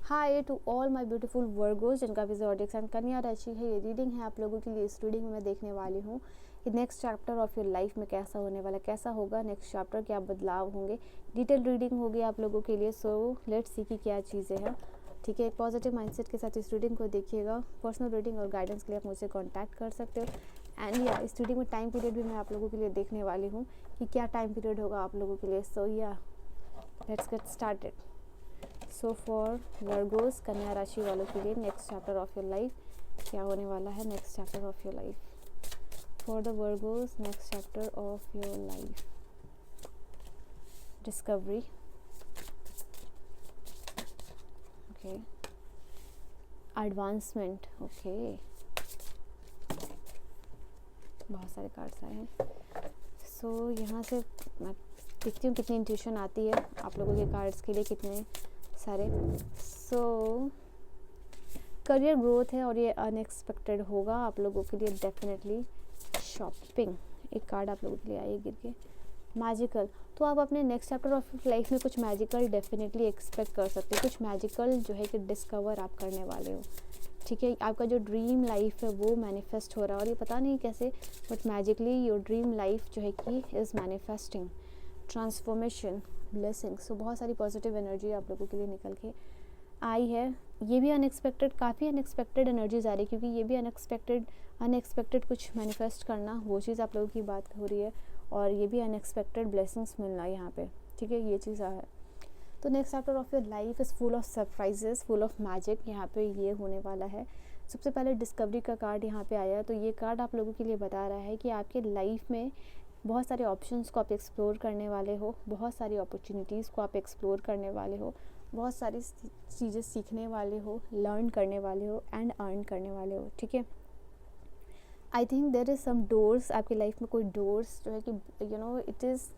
Hi to all my beautiful Virgos जिनका भी zodiac sign कन्या राशि है। ये रीडिंग है आप लोगों के लिए। इस रीडिंग में मैं देखने वाली हूँ कि next chapter of your life में कैसा होने वाला, कैसा होगा नेक्स्ट चैप्टर, क्या बदलाव होंगे। डिटेल रीडिंग होगी आप लोगों के लिए। सो लेट्स सी कि क्या चीज़ें हैं। ठीक है, एक पॉजिटिव माइंडसेट के साथ इस रीडिंग को देखिएगा। पर्सनल रीडिंग और गाइडेंस के लिए आप मुझसे कॉन्टैक्ट कर सकते हो। एंड या इस रीडिंग में टाइम पीरियड भी मैं आप लोगों के लिए देखने वाली हूँ कि क्या टाइम पीरियड होगा आप लोगों के लिए। सो या let's get started. So for Virgo's कन्या राशि वालों के लिए next chapter of your life क्या होने वाला है। Next chapter of your life for the Virgo's, next chapter of your life. Discovery, okay, advancement, okay, बहुत सारे कार्ड्स आए हैं। सो यहाँ से मैं देखती हूँ कितनी इंट्यूशन आती है आप लोगों के कार्ड्स के लिए, कितने सारे। सो करियर ग्रोथ है और ये अनएक्सपेक्टेड होगा आप लोगों के लिए डेफिनेटली। शॉपिंग, एक कार्ड आप लोगों के लिए आई गिर के। मैजिकल, तो आप अपने नेक्स्ट चैप्टर ऑफ लाइफ में कुछ मैजिकल डेफिनेटली एक्सपेक्ट कर सकते हो। कुछ मैजिकल जो है कि डिस्कवर आप करने वाले हो। ठीक है, आपका जो ड्रीम लाइफ है वो मैनिफेस्ट हो रहा है और ये पता नहीं कैसे, but magically your dream life जो है कि इज़ मैनिफेस्टिंग। ट्रांसफॉर्मेशन, ब्लेसिंग्स, सो बहुत सारी पॉजिटिव एनर्जी आप लोगों के लिए निकल के आई है। ये भी अनएक्सपेक्टेड, काफ़ी अनएक्सपेक्टेड एनर्जीज आ रही है क्योंकि ये भी अनएक्सपेक्टेड कुछ मैनिफेस्ट करना, वो चीज़ आप लोगों की बात हो रही है। और ये भी अनएक्सपेक्टेड ब्लेसिंग्स मिलना यहाँ पे। ठीक है, ये चीज़ है। तो next chapter of your life is full of surprises, full of magic. यहाँ पे ये होने वाला है। सबसे पहले डिस्कवरी का कार्ड यहाँ पे आया, तो ये कार्ड आप लोगों के लिए बता रहा है कि आपके लाइफ में बहुत सारे ऑप्शंस को आप एक्सप्लोर करने वाले हो, बहुत सारी अपॉर्चुनिटीज़ को आप एक्सप्लोर करने वाले हो, बहुत सारी चीज़ें सीखने वाले हो, लर्न करने वाले हो एंड अर्न करने वाले हो। ठीक है, I think there is some doors आपकी लाइफ में, कोई डोर्स जो है कि इट इज़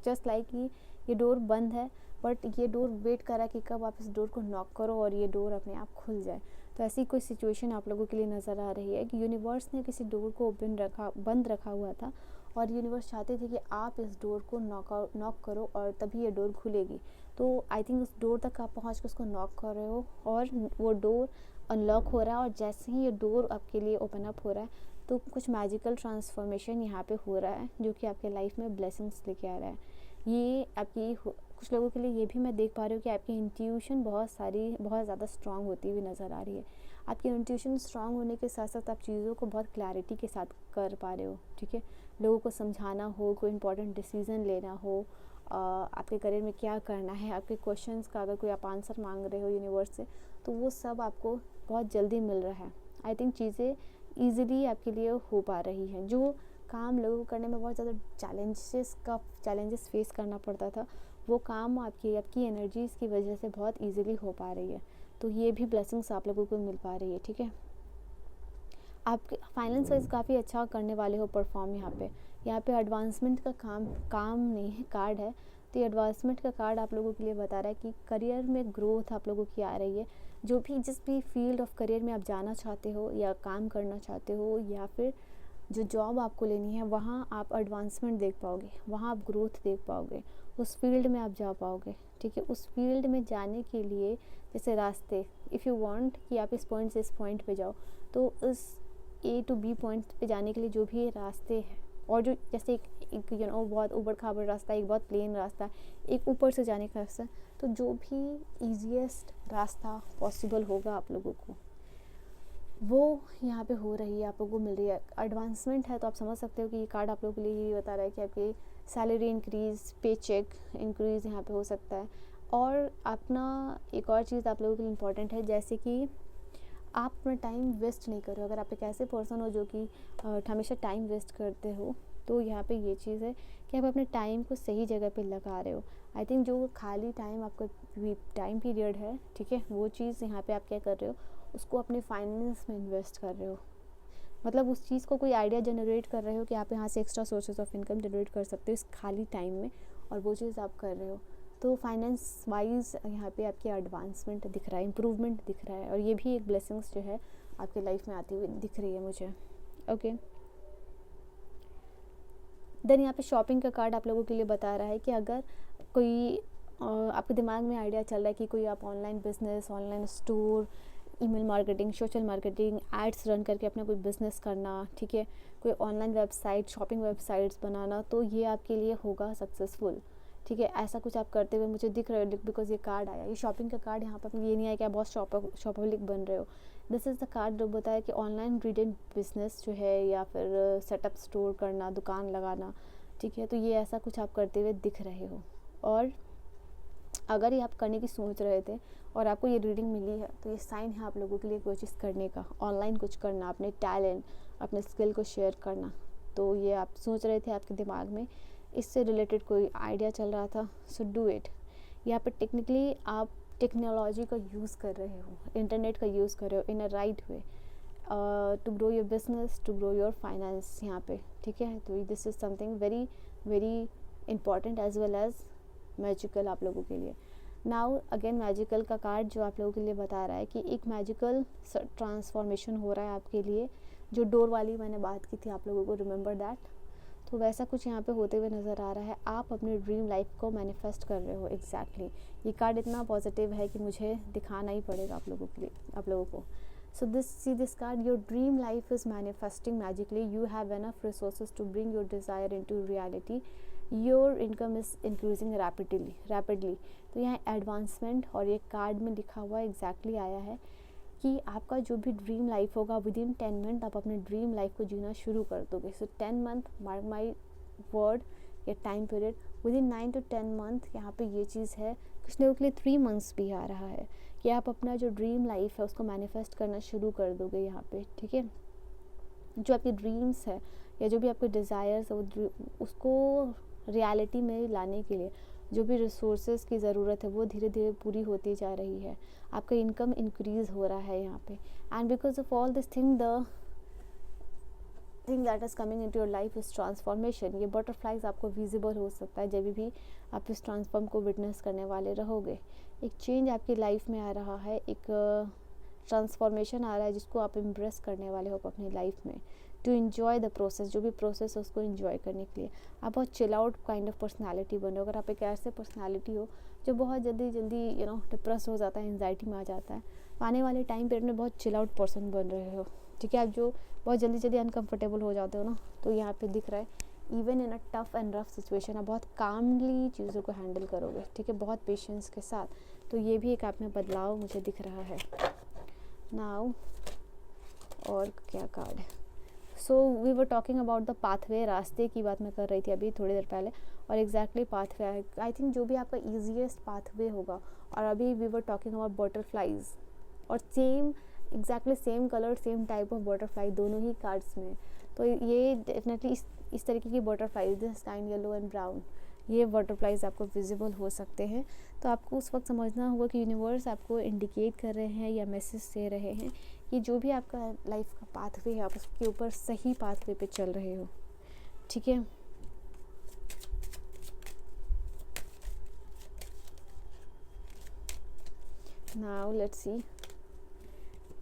जस्ट लाइक कि ये डोर बंद है बट ये डोर वेट कर रहा है कि कब आप इस डोर को नॉक करो और ये डोर अपने आप खुल जाए। तो ऐसी कोई सिचुएशन आप लोगों के लिए नज़र आ रही है कि यूनिवर्स ने किसी डोर को बंद रखा हुआ था और यूनिवर्स चाहते थे कि आप इस डोर को नॉक करो और तभी ये डोर खुलेगी। तो आई थिंक उस डोर तक आप पहुँच के उसको नॉक कर रहे हो और वो डोर अनलॉक हो रहा है और जैसे ही ये डोर आपके लिए ओपन अप हो रहा है तो कुछ मैजिकल ट्रांसफॉर्मेशन यहाँ पे हो रहा है जो कि आपके लाइफ में ब्लेसिंग्स लेके आ रहा है। ये आपकी कुछ लोगों के लिए ये भी मैं देख पा रही हूँ कि आपकी इंट्यूशन बहुत ज़्यादा स्ट्रांग होती हुई नज़र आ रही है। आपकी इंट्यूशन स्ट्रांग होने के साथ साथ आप चीज़ों को बहुत क्लैरिटी के साथ कर पा रहे हो। ठीक है, लोगों को समझाना हो, कोई इंपॉर्टेंट डिसीज़न लेना हो, आपके करियर में क्या करना है, आपके क्वेश्चंस का अगर कोई आप आंसर मांग रहे हो यूनिवर्स से, तो वो सब आपको बहुत जल्दी मिल रहा है। आई थिंक चीज़ें ईज़िली आपके लिए हो पा रही हैं। जो काम लोगों को करने में बहुत ज़्यादा चैलेंजेस फेस करना पड़ता था, वो काम आपकी एनर्जीज़ की वजह से बहुत ईज़िली हो पा रही है। तो ये भी ब्लेसिंग्स आप लोगों को मिल पा रही है। ठीक है, आप फाइनेंस वाइज काफ़ी अच्छा करने वाले हो परफॉर्म। यहाँ पे एडवांसमेंट का काम नहीं है, कार्ड है। तो ये एडवांसमेंट का कार्ड आप लोगों के लिए बता रहा है कि करियर में ग्रोथ आप लोगों की आ रही है। जिस भी फील्ड ऑफ करियर में आप जाना चाहते हो या काम करना चाहते हो या फिर जो जॉब आपको लेनी है, वहाँ आप एडवांसमेंट देख पाओगे, वहाँ आप ग्रोथ देख पाओगे, उस फील्ड में आप जा पाओगे। ठीक है, उस फील्ड में जाने के लिए जैसे रास्ते, इफ़ यू वांट कि आप इस पॉइंट से इस पॉइंट पे जाओ, तो उस A to B पॉइंट पे जाने के लिए जो भी रास्ते हैं और जो जैसे एक बहुत उबड़ खाबड़ रास्ता, एक बहुत प्लेन रास्ता, एक ऊपर से जाने का रास्ता, तो जो भी ईजीएस्ट रास्ता पॉसिबल होगा आप लोगों को, वो यहाँ पे हो रही है, आप लोगों को मिल रही है। एडवांसमेंट है तो आप समझ सकते हो कि ये कार्ड आप लोगों के लिए ये बता रहा है कि आपकी सैलरी इंक्रीज़, पे चेक इंक्रीज़ यहाँ पे हो सकता है। और अपना एक और चीज़ आप लोगों के लिए इम्पॉर्टेंट है, जैसे कि आप अपना टाइम वेस्ट नहीं करो। अगर आप एक ऐसे पर्सन हो जो कि हमेशा टाइम वेस्ट करते हो, तो यहाँ पे ये चीज़ है कि आप अपने टाइम को सही जगह पे लगा रहे हो। आई थिंक जो खाली टाइम आपका टाइम पीरियड है, ठीक है, वो चीज़ यहाँ पे आप क्या कर रहे हो, उसको अपने फाइनेंस में इन्वेस्ट कर रहे हो। मतलब उस चीज़ को कोई आइडिया जनरेट कर रहे हो कि आप यहाँ से extra sources of income generate कर सकते हो इस खाली टाइम में, और वो चीज़ आप कर रहे हो। तो फाइनेंस वाइज यहाँ पे आपकी एडवांसमेंट दिख रहा है, इम्प्रूवमेंट दिख रहा है, और ये भी एक ब्लेसिंग्स जो है आपके लाइफ में आती हुई दिख रही है मुझे। ओके, देन यहाँ पे शॉपिंग का कार्ड आप लोगों के लिए बता रहा है कि अगर कोई आपके दिमाग में आइडिया चल रहा है कि कोई आप online business, online store, email marketing, social marketing, ads run करके अपना कोई बिजनेस करना, ठीक है, कोई ऑनलाइन वेबसाइट, शॉपिंग वेबसाइट्स बनाना, तो ये आपके लिए होगा सक्सेसफुल, ठीक है। ऐसा कुछ आप करते हुए मुझे दिख रहे हो, बिकॉज ये कार्ड आया, ये शॉपिंग का कार्ड। यहाँ पर ये नहीं आया कि आप बहुत शॉपहॉलिक बन रहे हो। दिस इज़ द कार्ड जो बताया कि ऑनलाइन रीडिंग बिजनेस जो है, या फिर सेटअप स्टोर करना, दुकान लगाना, ठीक है। तो ये ऐसा कुछ आप करते हुए दिख रहे हो। और अगर ये आप करने की सोच रहे थे और आपको ये रीडिंग मिली है, तो ये साइन है आप लोगों के लिए कोई चीज़ करने का, ऑनलाइन कुछ करना, अपने टैलेंट, अपने स्किल को शेयर करना। तो ये आप सोच रहे थे, आपके दिमाग में इससे रिलेटेड कोई आइडिया चल रहा था, सो डू इट। यहाँ पर टेक्निकली आप टेक्नोलॉजी का यूज़ कर रहे हो, इंटरनेट का यूज़ कर रहे हो in a right way to grow your business, to grow your finance यहाँ पे, ठीक है। तो this is something very very important as well as magical आप लोगों के लिए। नाउ अगेन मैजिकल का कार्ड जो आप लोगों के लिए बता रहा है कि एक मैजिकल ट्रांसफॉर्मेशन हो रहा है आपके लिए। जो डोर वाली मैंने बात की थी आप लोगों को, रिमेंबर दैट, तो वैसा कुछ यहाँ पे होते हुए नज़र आ रहा है। आप अपने ड्रीम लाइफ को मैनिफेस्ट कर रहे हो एग्जैक्टली। ये कार्ड इतना पॉजिटिव है कि मुझे दिखाना ही पड़ेगा आप लोगों के लिए, आप लोगों को। So see this card, your dream life is manifesting magically. You have enough resources to bring your desire into reality. Your income is increasing rapidly. तो यहाँ एडवांसमेंट और ये कार्ड में लिखा हुआ एग्जैक्टली आया है कि आपका जो भी ड्रीम लाइफ होगा, विद इन 10 मंथ आप अपने ड्रीम लाइफ को जीना शुरू कर दोगे। सो 10 मंथ, मार्क माई वर्ड, या time period with in 9 to 10 month. यहाँ पे ये चीज़ है, कुछ लोगों के लिए 3 मंथ्स भी आ रहा है कि आप अपना जो ड्रीम लाइफ है उसको मैनिफेस्ट करना शुरू कर दोगे यहाँ पे, ठीक है। जो आपकी ड्रीम्स है या जो भी आपके डिज़ायर्स है, उसको रियलिटी में लाने के लिए जो भी रिसोर्सेज की ज़रूरत है वो धीरे धीरे पूरी होती जा रही है। आपका इनकम इंक्रीज़ हो रहा है यहाँ पे, and because of all this thing, the thing that is coming into your life is transformation. ये बटरफ्लाइज आपको विजिबल हो सकता है जब भी आप इस ट्रांसफॉर्म को विटनेस करने वाले रहोगे। एक चेंज आपकी लाइफ में आ रहा है, एक ट्रांसफॉर्मेशन आ रहा है जिसको आप इम्प्रेस करने वाले हो अपनी लाइफ में, टू इन्जॉय द प्रोसेस। जो भी प्रोसेस है उसको इन्जॉय करने के लिए आप बहुत chill out kind of personality बन रहे हो। अगर आप एक ऐसे पर्सनैलिटी हो जो बहुत जल्दी डिप्रेस हो जाता है, एंजाइटी में आ जाता है, तो आने वाले टाइम पीरियड में बहुत चिल आउट पर्सन बन रहे हो, ठीक है। आप जो बहुत जल्दी अनकंफर्टेबल हो जाते हो ना, तो यहाँ पे दिख रहा है even in a tough and rough situation आप बहुत कामली चीज़ों को हैंडल करोगे, ठीक है, बहुत पेशेंस के साथ। तो ये भी एक आप में बदलाव मुझे दिख रहा है। नाउ और क्या कार्ड है? So we were talking about the pathway, रास्ते की बात मैं कर रही थी अभी थोड़ी देर पहले, और एग्जैक्टली पाथवे आई थिंक जो भी आपका ईजीएस्ट पाथवे होगा। और अभी we were talking about butterflies, और exactly same colour, same type of butterfly दोनों ही कार्ड्स में। तो ये डेफिनेटली इस तरीके की butterfly, this kind yellow and brown, ये बटरफ्लाइज आपको विजिबल हो सकते हैं। तो आपको उस वक्त समझना होगा कि यूनिवर्स आपको इंडिकेट कर रहे हैं या मैसेज दे रहे हैं कि जो भी आपका लाइफ का पाथवे है आप उसके ऊपर सही पाथवे पे चल रहे हो, ठीक है। Now let's see,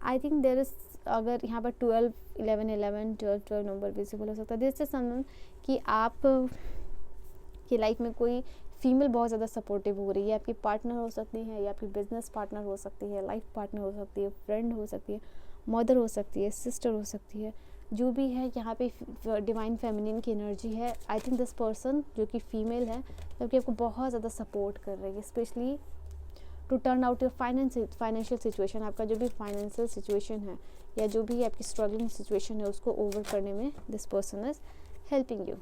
I think there is, अगर यहाँ पर 12 नंबर विजिबल हो सकता है। दिस इज समवन कि आप की लाइफ में कोई फीमेल बहुत ज़्यादा सपोर्टिव हो रही है। आपकी पार्टनर हो सकती है, या आपकी बिजनेस पार्टनर हो सकती है, लाइफ पार्टनर हो सकती है, फ्रेंड हो सकती है, मदर हो सकती है, सिस्टर हो सकती है, जो भी है यहाँ पे डिवाइन फेमिनिन की एनर्जी है। आई थिंक दिस पर्सन जो कि फीमेल है, जबकि आपको बहुत ज़्यादा सपोर्ट कर रही है, specially to turn out your financial situation. आपका जो भी फाइनेंशियल सिचुएशन है या जो भी आपकी स्ट्रगलिंग सिचुएशन है उसको ओवर करने में this person is helping you.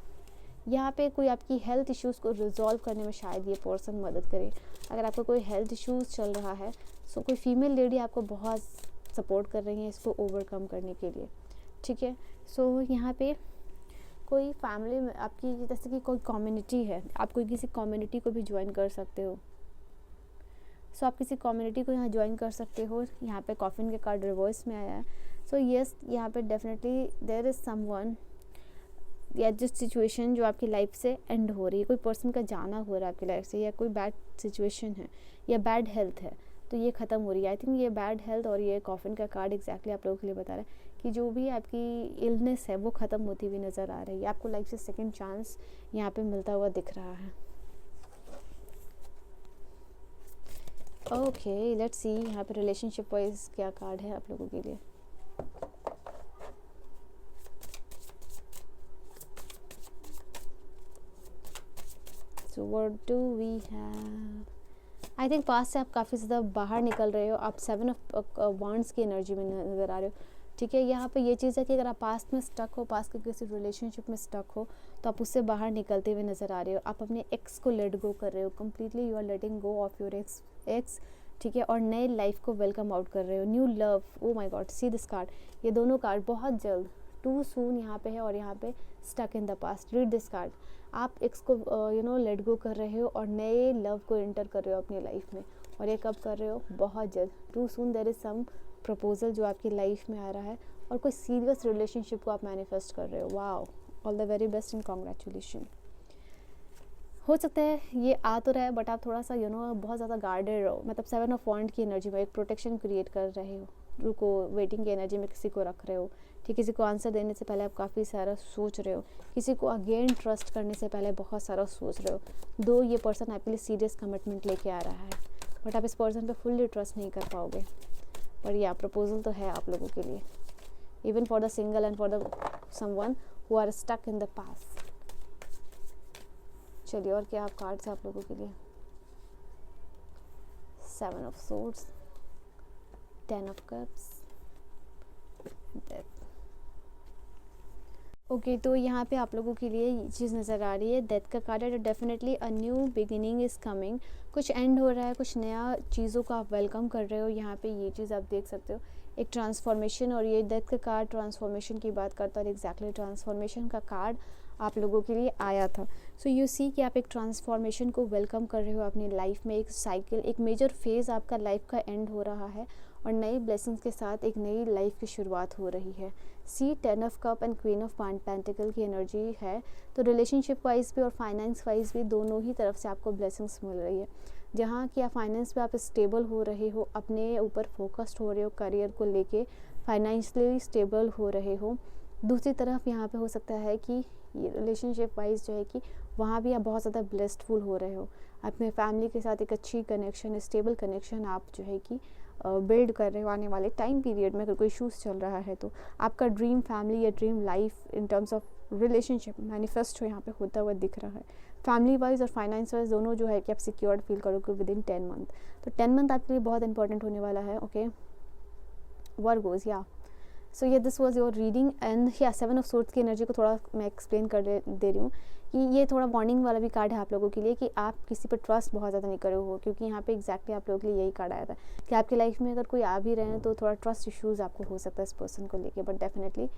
यहाँ पे कोई आपकी हेल्थ इश्यूज़ को रिजॉल्व करने में शायद ये पर्सन मदद करे। अगर आपको कोई हेल्थ इश्यूज़ चल रहा है, सो कोई फीमेल लेडी आपको बहुत सपोर्ट कर रही है इसको ओवरकम करने के लिए, ठीक है। सो यहाँ पे कोई फैमिली में आपकी, जैसे कि कोई कम्युनिटी है, आप कोई किसी कम्युनिटी को भी ज्वाइन कर सकते हो। सो आप किसी कम्युनिटी को यहाँ ज्वाइन कर सकते हो। यहाँ पे कॉफिन के कार्ड रिवर्स में आया है। सो यस, यहाँ पे डेफिनेटली देयर इज़ समवन या जिस सिचुएशन जो आपकी लाइफ से एंड हो रही है, कोई पर्सन का जाना हो रहा है आपकी लाइफ से, या कोई बैड सिचुएशन है या बैड हेल्थ है, तो ये ख़त्म हो रही है। आई थिंक ये बैड हेल्थ और ये कॉफिन का कार्ड एग्जैक्टली आप लोगों के लिए बता रहा है कि जो भी आपकी इलनेस है वो ख़त्म होती हुई नज़र आ रही है। आपको लाइफ से सेकेंड चांस यहाँ पे मिलता हुआ दिख रहा है। ओके लेट्स सी यहाँ पे रिलेशनशिप वाइज क्या कार्ड है आप लोगों के लिए। So what do we have? I think पास से आप काफ़ी ज़्यादा बाहर निकल रहे हो। आप 7 ऑफ वांड्स की एनर्जी में नज़र आ रहे हो, ठीक है। यहाँ पे ये चीज़ है कि अगर आप पास्ट में स्टक हो, पास्ट के किसी रिलेशनशिप में स्टक हो, तो आप उससे बाहर निकलते हुए नज़र आ रहे हो। आप अपने एक्स को लेट गो कर रहे हो completely, you are letting go of your ex, ठीक है। और नए लाइफ को वेलकम आउट कर रहे हो, new love. Oh my God, see this card, ये दोनों कार्ड बहुत जल्द, टू सून यहाँ पे है और यहाँ पे stuck in the past. Read this card, आप एक्स को लेट गो कर रहे हो और नए लव को एंटर कर रहे हो अपनी लाइफ में। और ये कब कर रहे हो? बहुत जल्द, too soon. There is some proposal जो आपकी लाइफ में आ रहा है और कोई सीरियस रिलेशनशिप को आप मैनिफेस्ट कर रहे हो। Wow, all the very best and congratulation. हो सकता है ये आ तो रहा है बट आप थोड़ा सा बहुत ज़्यादा गार्डेड रहो, मतलब 7 ऑफ वांड की एनर्जी में एक प्रोटेक्शन क्रिएट कर रहे हो। रुको, वेटिंग की एनर्जी में किसी को रख रहे हो, ठीक। किसी को आंसर देने से पहले आप काफ़ी सारा सोच रहे हो, किसी को अगेन ट्रस्ट करने से पहले बहुत सारा सोच रहे हो। दो ये पर्सन आपके लिए सीरियस कमिटमेंट लेके आ रहा है बट आप इस पर्सन पे फुल्ली ट्रस्ट नहीं कर पाओगे। पर यह प्रपोजल तो है आप लोगों के लिए, even for the single and for the someone who are stuck in the past. चलिए और क्या आप कार्ड्स आप लोगों के लिए? 7 of swords, 10 of cups, death. Okay तो यहाँ पे आप लोगों के लिए ये चीज़ नज़र आ रही है, डेथ का कार्ड है। तो definitely a new beginning is coming, कुछ एंड हो रहा है, कुछ नया चीज़ों को आप वेलकम कर रहे हो। यहाँ पे ये चीज़ आप देख सकते हो, एक ट्रांसफॉर्मेशन। और ये डेथ का कार्ड ट्रांसफॉर्मेशन की बात करता है और एग्जैक्टली ट्रांसफॉर्मेशन का कार्ड आप लोगों के लिए आया था। सो यू सी कि आप एक ट्रांसफॉर्मेशन को वेलकम कर रहे हो अपनी लाइफ में। एक साइकिल, एक मेजर फेज़ आपका लाइफ का एंड हो रहा है और नई ब्लेसिंग्स के साथ एक नई लाइफ की शुरुआत हो रही है। सी 10 of cup and queen of pentacle की एनर्जी है। तो रिलेशनशिप वाइज भी और फाइनेंस वाइज भी दोनों ही तरफ से आपको ब्लेसिंग्स मिल रही है। जहाँ कि आप फाइनेंस पे आप स्टेबल हो रहे हो, अपने ऊपर फोकस्ड हो रहे हो, करियर को लेके फाइनेंशियली स्टेबल हो रहे हो। दूसरी तरफ यहाँ पे हो सकता है कि ये रिलेशनशिप वाइज जो है कि वहाँ भी आप बहुत ज़्यादा ब्लेस्डफुल हो रहे हो। अपने फैमिली के साथ एक अच्छी कनेक्शन, स्टेबल कनेक्शन आप जो है कि बिल्ड कर रहे हो आने वाले टाइम पीरियड में। अगर कोई इशूज़ चल रहा है तो आपका ड्रीम फैमिली या dream life in terms of relationship manifest हो यहाँ पे होता हुआ दिख रहा है। फैमिली वाइज और फाइनेंस वाइज दोनों जो है कि आप सिक्योर्ड फील करोगे विद इन 10 मंथ। तो 10 मंथ आपके लिए बहुत इंपॉर्टेंट होने वाला है। ओके, वर्गोस, या सो ये this was your reading and या 7 ऑफ सोर्ड्स की एनर्जी को थोड़ा मैं एक्सप्लेन कर दे रही हूँ कि ये थोड़ा वार्निंग वाला भी कार्ड है आप लोगों के लिए कि आप किसी पर ट्रस्ट बहुत ज़्यादा नहीं करे हो, क्योंकि यहाँ पे एग्जैक्टली आप लोगों के लिए यही कार्ड आया था कि आपकी लाइफ में अगर कोई आ भी रहे हैं तो थोड़ा ट्रस्ट इश्यूज़ आपको हो सकता है इस पर्सन को लेके। बट डेफिनेटली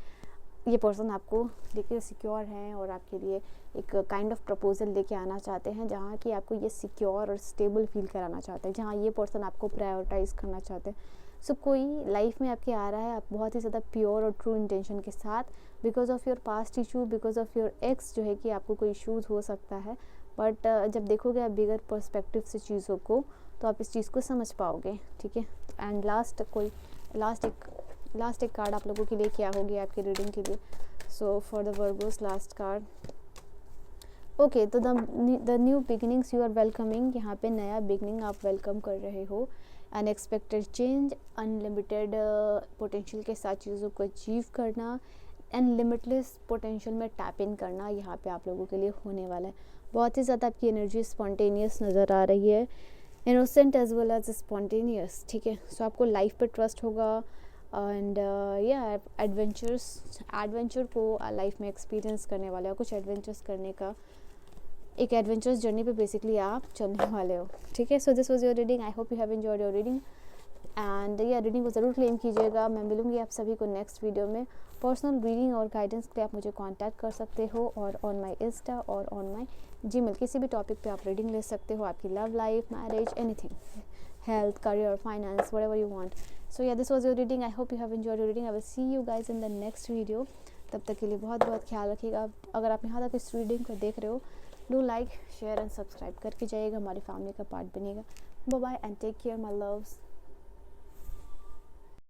ये पर्सन आपको लेके सिक्योर हैं और आपके लिए एक काइंड ऑफ प्रपोजल लेके आना चाहते हैं जहाँ कि आपको ये सिक्योर और स्टेबल फील कराना चाहते हैं, जहाँ ये पर्सन आपको प्रायोरिटाइज़ करना चाहते हैं। सो कोई लाइफ में आपके आ रहा है, आप बहुत ही ज़्यादा प्योर और ट्रू इंटेंशन के साथ, because of your past issue, because of your x जो है कि आपको कोई इशूज़ हो सकता है। बट जब देखोगे आप बिगर पर्सपेक्टिव से चीज़ों को तो आप इस चीज़ को समझ पाओगे, ठीक है। एंड लास्ट एक कार्ड आप लोगों के लिए क्या होगी आपकी रीडिंग के लिए? So for the Virgos last card, okay तो the new beginnings you are welcoming. यहाँ पे नया बिगिनिंग आप वेलकम कर रहे हो। अनएक्सपेक्टेड चेंज, अनलिमिटेड पोटेंशियल के साथ चीज़ों को अचीव करना एंड लिमिटलेस पोटेंशियल में टैप इन करना यहाँ पे आप लोगों के लिए होने वाला है। बहुत ही ज़्यादा आपकी एनर्जी स्पॉन्टेनियस नज़र आ रही है, innocent as well as spontaneous, ठीक है। सो आपको लाइफ पे ट्रस्ट होगा एंड या एडवेंचर को लाइफ में एक्सपीरियंस करने वाले हो, कुछ एडवेंचर्स करने का एक एडवेंचरस जर्नी पे बेसिकली आप चलने वाले हो, ठीक है। So this was your reading, I hope you have enjoyed your reading and ये रीडिंग को ज़रूर क्लेम कीजिएगा। मैं मिलूंगी आप सभी को नेक्स्ट वीडियो में। पर्सनल रीडिंग और गाइडेंस के लिए आप मुझे कांटेक्ट कर सकते हो और ऑन माय इंस्टा और ऑन माय जीमेल, किसी भी टॉपिक पे आप रीडिंग ले सकते हो, आपकी love life, marriage, anything, health, career, finance, whatever you want. So या this was your reading, I hope you have enjoyed your reading. I will see you guys in the next video. तब तक के लिए बहुत बहुत ख्याल रखिएगा। अगर आप यहाँ तक इस रीडिंग को देख रहे हो, do like, share and subscribe करके जाइएगा, हमारी फैमिली का पार्ट बनिएगा। Bye bye and take care my loves.